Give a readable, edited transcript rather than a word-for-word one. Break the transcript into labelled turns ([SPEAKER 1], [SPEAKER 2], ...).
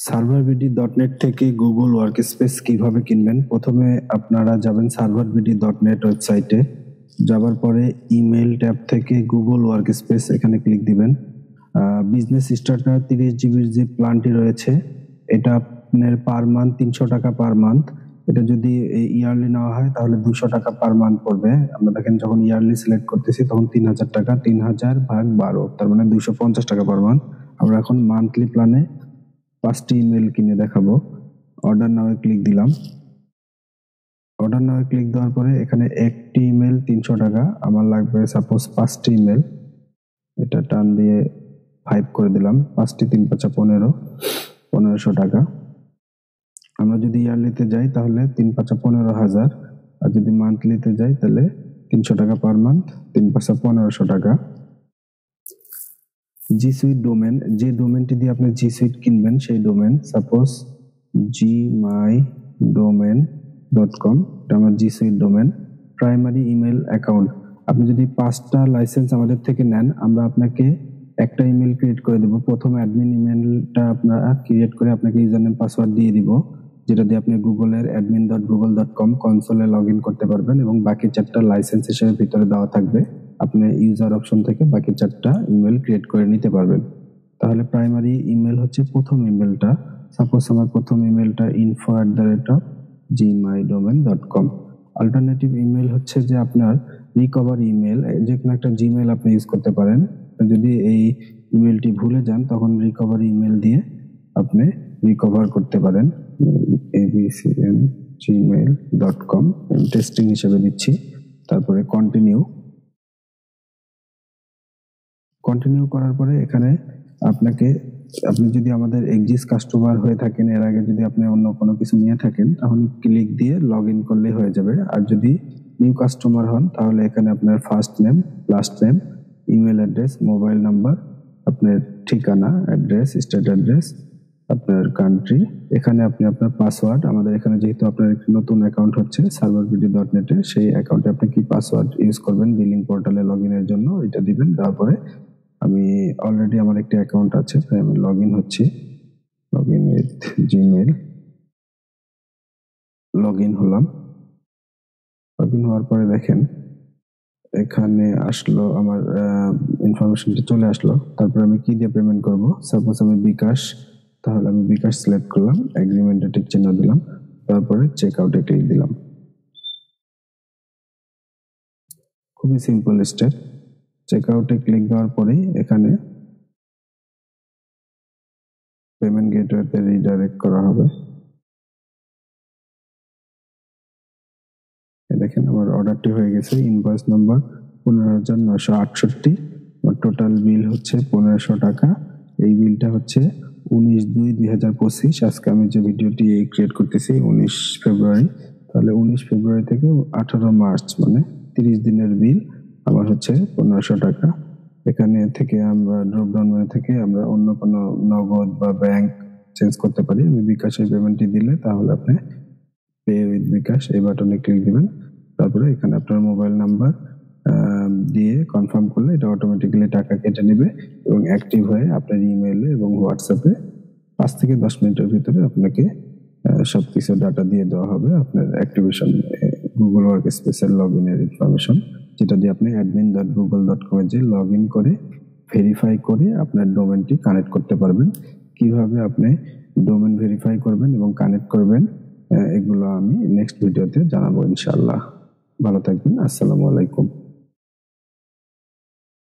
[SPEAKER 1] serverBD.net থেকে Google workspace কিভাবে কিনবেন। প্রথমে আপনারা যাবেন serverBD.net ওয়েবসাইটে। যাবার পরে ইমেল ট্যাব থেকে গুগল ওয়ার্কস্পেস এখানে ক্লিক দিবেন। বিজনেস স্টার্টার 30 জিবির যে প্ল্যানটি রয়েছে এটা আপনার পার মান্থ 300 টাকা পার মান্থ। এটা যদি ইয়ারলি নেওয়া হয় তাহলে 200 টাকা পার মান্থ পড়বে। আমরা দেখেন যখন ইয়ারলি সিলেক্ট করতেছি তখন 3000 টাকা, 3000 ভাগ 12, তার মানে 250 টাকা পার মান্থ। আমরা এখন মান্থলি প্ল্যানে 5টি ইমেল কিনে দেখাবো। অর্ডার নাও ক্লিক দিলাম। অর্ডার নাও ক্লিক দেওয়ার পরে এখানে একটি ইমেল 300 টাকা, আমার লাগবে সাপোজ 5টি ইমেল। এটা টান দিয়ে 5 করে দিলাম। 5টি 3 5 15, 1500 টাকা। আমরা যদি ইয়ারলিতে যাই তাহলে 3 5 15,000, আর যদি মান্থলিতে যাই তাহলে 300 টাকা পার মান্থ, 3 5 1500 টাকা। জি সুইট ডোমেন, যে ডোমেনটি দিয়ে আপনি জি সুইট কিনবেন সেই ডোমেন, সাপোজ gmydomain.com, এটা আমার G suite domain. Primary email account, আপনি যদি 5টা লাইসেন্স আমাদের থেকে নেন আমরা আপনাকে একটা ইমেল ক্রিয়েট করে দেব। প্রথম অ্যাডমিন ইমেলটা আপনারা ক্রিয়েট করে আপনাকে ইউজার নেম পাসওয়ার্ড দিয়ে দিব, যেটা দিয়ে আপনি গুগলের admin.google.com কনসোলে লগ ইন করতে পারবেন, এবং বাকি 4টা লাইসেন্স হিসেবে ভিতরে দেওয়া থাকবে। আপনি ইউজার অপশন থেকে বাকি 4টা ইমেল ক্রিয়েট করে নিতে পারবেন। তাহলে প্রাইমারি ইমেল হচ্ছে প্রথম ইমেলটা। সাপোজ আমার প্রথম ইমেলটা info@gmydomain.com। অল্টারনেটিভ ইমেল হচ্ছে যে আপনার রিকভারি ইমেল, যে কোনো একটা জিমেল আপনি ইউজ করতে পারেন। যদি এই ইমেলটি ভুলে যান তখন রিকভারি ইমেল দিয়ে আপনি রিকভার করতে পারেন। abcn@gmail.com টেস্টিং হিসেবে দিচ্ছি। তারপরে কন্টিনিউ করার পরে এখানে আপনি যদি আমাদের এক্সিস্ট কাস্টমার হয়ে থাকেন, এর আগে যদি আপনি অন্য কোনো কিছু নিয়ে থাকেন তাহলে ক্লিক দিয়ে লগ ইন করলে হয়ে যাবে। আর যদি নিউ কাস্টমার হন তাহলে এখানে আপনার first name, last name, email address, mobile number, আপনার ঠিকানা, অ্যাড্রেস, স্টেট অ্যাড্রেস, আপনার কান্ট্রি, এখানে আপনি আপনার পাসওয়ার্ড, আমাদের এখানে যেহেতু আপনার একটি নতুন অ্যাকাউন্ট হচ্ছে serverbd.net এ, সেই অ্যাকাউন্টে আপনি কি পাসওয়ার্ড ইউজ করবেন বিলিং পোর্টালে লগ ইনের জন্য এটা দিবেন। তারপরে আমি অলরেডি আমার একটি অ্যাকাউন্ট আছে তাই আমি লগ ইন হচ্ছি। Log in with Gmail, log in হলাম। লগ ইন হওয়ার পরে দেখেন এখানে আসলো আমার ইনফরমেশনটা চলে আসলো। তারপরে আমি কি দিয়ে পেমেন্ট করব, সাপোজ আমি বিকাশ, তাহলে আমি বিকাশ সিলেক্ট করলাম, এগ্রিমেন্টে টিক চিহ্ন দিলাম, তারপরে চেক আউটে ক্লিক দিলাম। খুবই সিম্পল স্টেপ। চেক আউটে ক্লিক দেওয়ার পরেই এখানে পেমেন্ট গেটওয়েতে রিডাইরেক্ট করা হবে। দেখেন আমার অর্ডারটি হয়ে গেছে। ইনভয়েস নাম্বার 15,968, টোটাল বিল হচ্ছে 1500 টাকা। এই বিলটা হচ্ছে 19/2/2025। আজকে আমি যে ভিডিওটি ক্রিয়েট করতেছি 19 ফেব্রুয়ারি, তাহলে 19 ফেব্রুয়ারি থেকে 18 মার্চ মানে 30 দিনের বিল আমার হচ্ছে 1500 টাকা। এখানে থেকে আমরা ড্রপডাউন মেনু থেকে আমরা অন্য কোনো নগদ বা ব্যাংক চেঞ্জ করতে পারি। আমি বিকাশের পেমেন্টটি দিলে তাহলে আপনি পে উইথ বিকাশ এই বাটনে ক্লিক দিবেন। তারপরে এখানে আপনার মোবাইল নাম্বার দিয়ে কনফার্ম করলে এটা অটোমেটিক্যালি টাকা কেটে নেবে এবং অ্যাক্টিভ হয়ে আপনার ইমেইলে এবং হোয়াটসঅ্যাপে 5 থেকে 10 মিনিটের ভিতরে আপনাকে সবকিছু ডাটা দিয়ে দেওয়া হবে। আপনার অ্যাক্টিভেশন গুগল ওয়ার্কস্পেসের লগ ইনের ইনফরমেশন, যেটা দিয়ে আপনি admin.google.com এ যে লগ ইন করে ভেরিফাই করে আপনার ডোমেনটি কানেক্ট করতে পারবেন। কিভাবে আপনি ডোমেন ভেরিফাই করবেন এবং কানেক্ট করবেন এগুলো আমি নেক্সট ভিডিওতে জানাবো ইনশাআল্লাহ। ভালো থাকবেন। আসসালামু আলাইকুম।